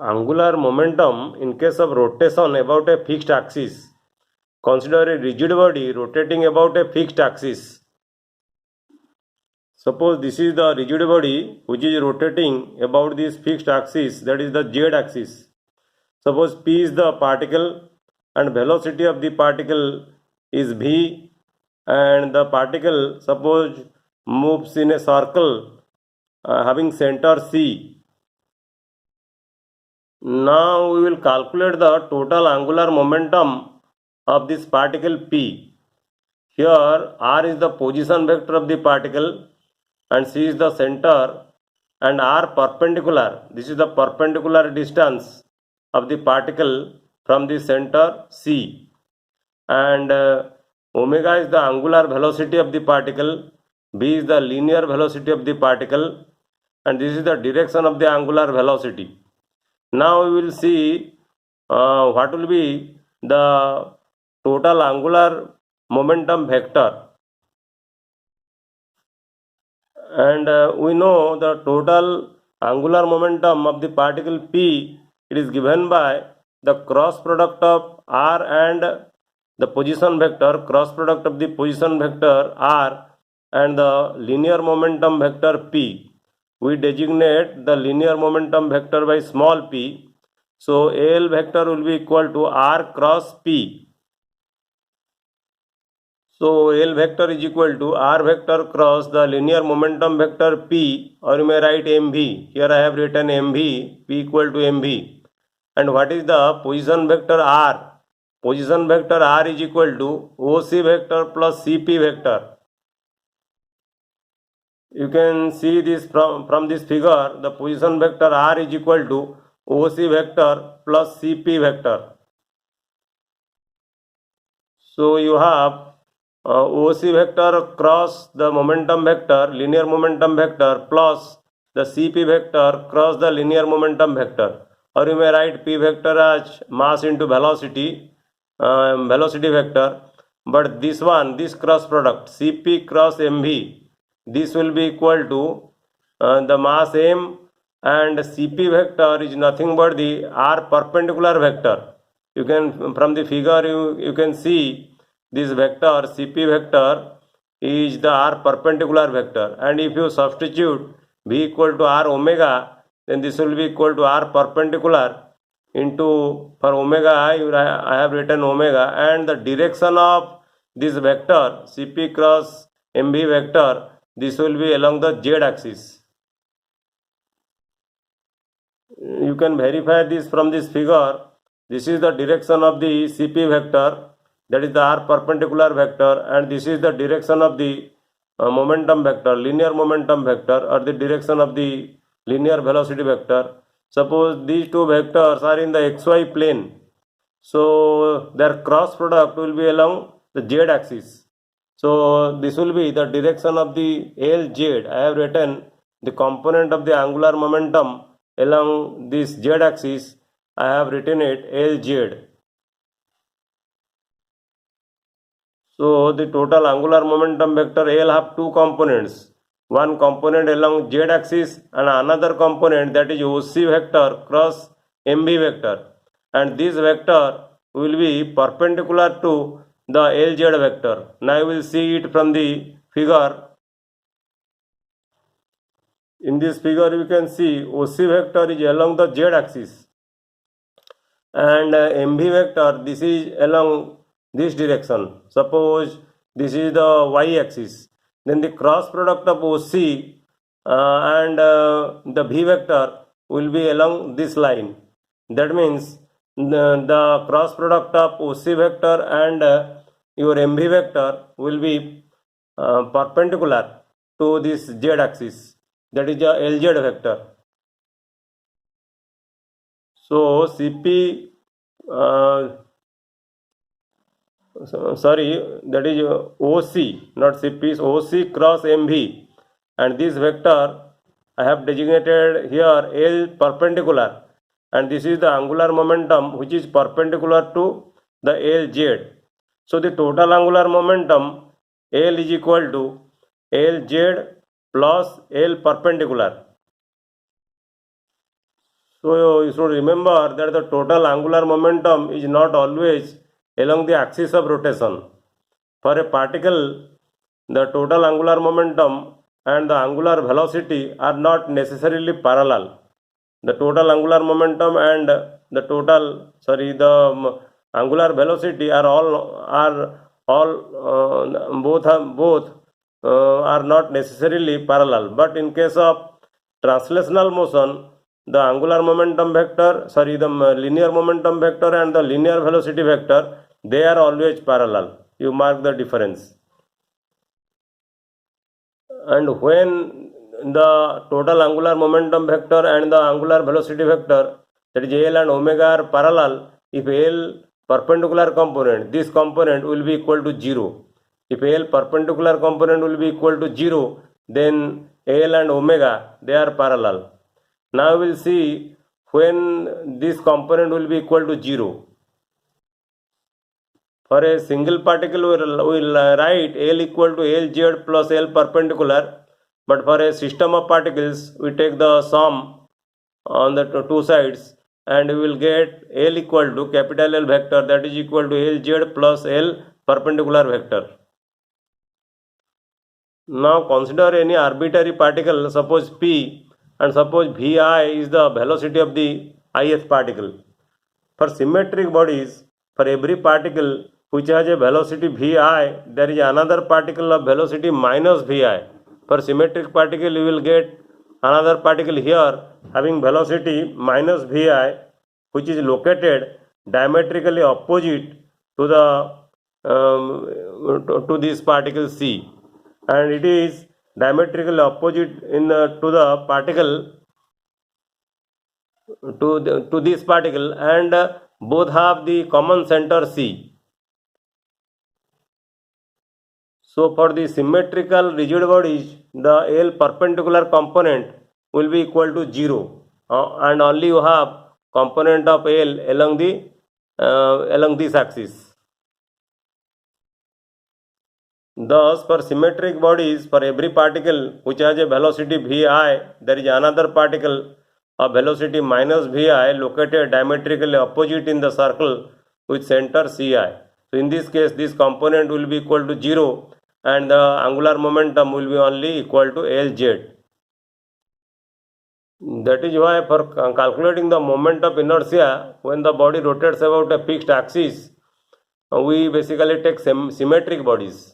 Angular momentum in case of rotation about a fixed axis. Consider a rigid body rotating about a fixed axis. Suppose this is the rigid body which is rotating about this fixed axis, that is the z axis. Suppose p is the particle and velocity of the particle is v, and the particle suppose moves in a circle having center C. Now we will calculate the total angular momentum of this particle P. Here r is the position vector of the particle and C is the center and r perpendicular. This is the perpendicular distance of the particle from the center C, and omega is the angular velocity of the particle, v is the linear velocity of the particle, and this is the direction of the angular velocity. Now we will see what will be the total angular momentum vector, and we know the total angular momentum of the particle P, it is given by the cross product of r and the position vector, cross product of the position vector r and the linear momentum vector P. We designate the linear momentum vector by small p. So AL vector will be equal to r cross p. So L vector is equal to r vector cross the linear momentum vector p, or you may write mv. Here I have written mv, p equal to mv. And what is the position vector r? Position vector r is equal to OC vector plus CP vector. You can see this from this figure. The position vector r is equal to OC vector plus CP vector. So you have OC vector cross the momentum vector, linear momentum vector, plus the CP vector cross the linear momentum vector, or you may write P vector as mass into velocity, velocity vector. But this one, this cross product CP cross MV, this will be equal to the mass m, and CP vector is nothing but the r perpendicular vector. You can, from the figure you can see this vector CP vector is the r perpendicular vector, and if you substitute v equal to r omega, then this will be equal to r perpendicular into, for omega I have written omega, and the direction of this vector CP cross MV vector, this will be along the z axis. You can verify this from this figure. This is the direction of the CP vector, that is the r perpendicular vector, and this is the direction of the momentum vector, linear momentum vector, or the direction of the linear velocity vector. Suppose these two vectors are in the xy plane, so their cross product will be along the z axis. So this will be the direction of the LZ. I have written the component of the angular momentum along this z axis. I have written it LZ. So the total angular momentum vector L have two components. One component along z axis and another component, that is OC vector cross MV vector. And this vector will be perpendicular to the LZ vector. Now you will see it from the figure. In this figure you can see OC vector is along the z axis, and MV vector, this is along this direction. Suppose this is the y axis, then the cross product of OC and the V vector will be along this line. That means the cross product of OC vector and your MV vector will be perpendicular to this z axis, that is the LZ vector. So CP, that is OC, not CP, is OC cross MV, and this vector I have designated here L perpendicular, and this is the angular momentum which is perpendicular to the LZ. So the total angular momentum L is equal to LZ plus L perpendicular. So you should remember that the total angular momentum is not always along the axis of rotation. For a particle, the total angular momentum and the angular velocity are not necessarily parallel. The total angular momentum and the angular velocity are both are not necessarily parallel. But in case of translational motion, the angular momentum vector, the linear momentum vector and the linear velocity vector, they are always parallel. You mark the difference. And when the total angular momentum vector and the angular velocity vector, that is L and omega, are parallel, if L perpendicular component, this component will be equal to 0. If L perpendicular component will be equal to 0, then L and omega, they are parallel. Now we will see when this component will be equal to 0. For a single particle, we will write L equal to Lz plus L perpendicular. But for a system of particles, we take the sum on the two sides and we will get L equal to capital L vector, that is equal to Lz plus L perpendicular vector. Now consider any arbitrary particle, suppose P, and suppose Vi is the velocity of the ith particle. For symmetric bodies, for every particle which has a velocity Vi, there is another particle of velocity minus Vi. For symmetric particle, you will get another particle here having velocity minus Vi, which is located diametrically opposite to to this particle C, and it is diametrically opposite to the particle to this particle, and both have the common center C. So for the symmetrical rigid bodies, the L perpendicular component will be equal to 0, and only you have component of L along this axis. Thus, for symmetric bodies, for every particle which has a velocity Vi, there is another particle of velocity minus Vi located diametrically opposite in the circle with center Ci. So in this case, this component will be equal to 0 and the angular momentum will be only equal to Lz. That is why for calculating the moment of inertia, when the body rotates about a fixed axis, we basically take symmetric bodies.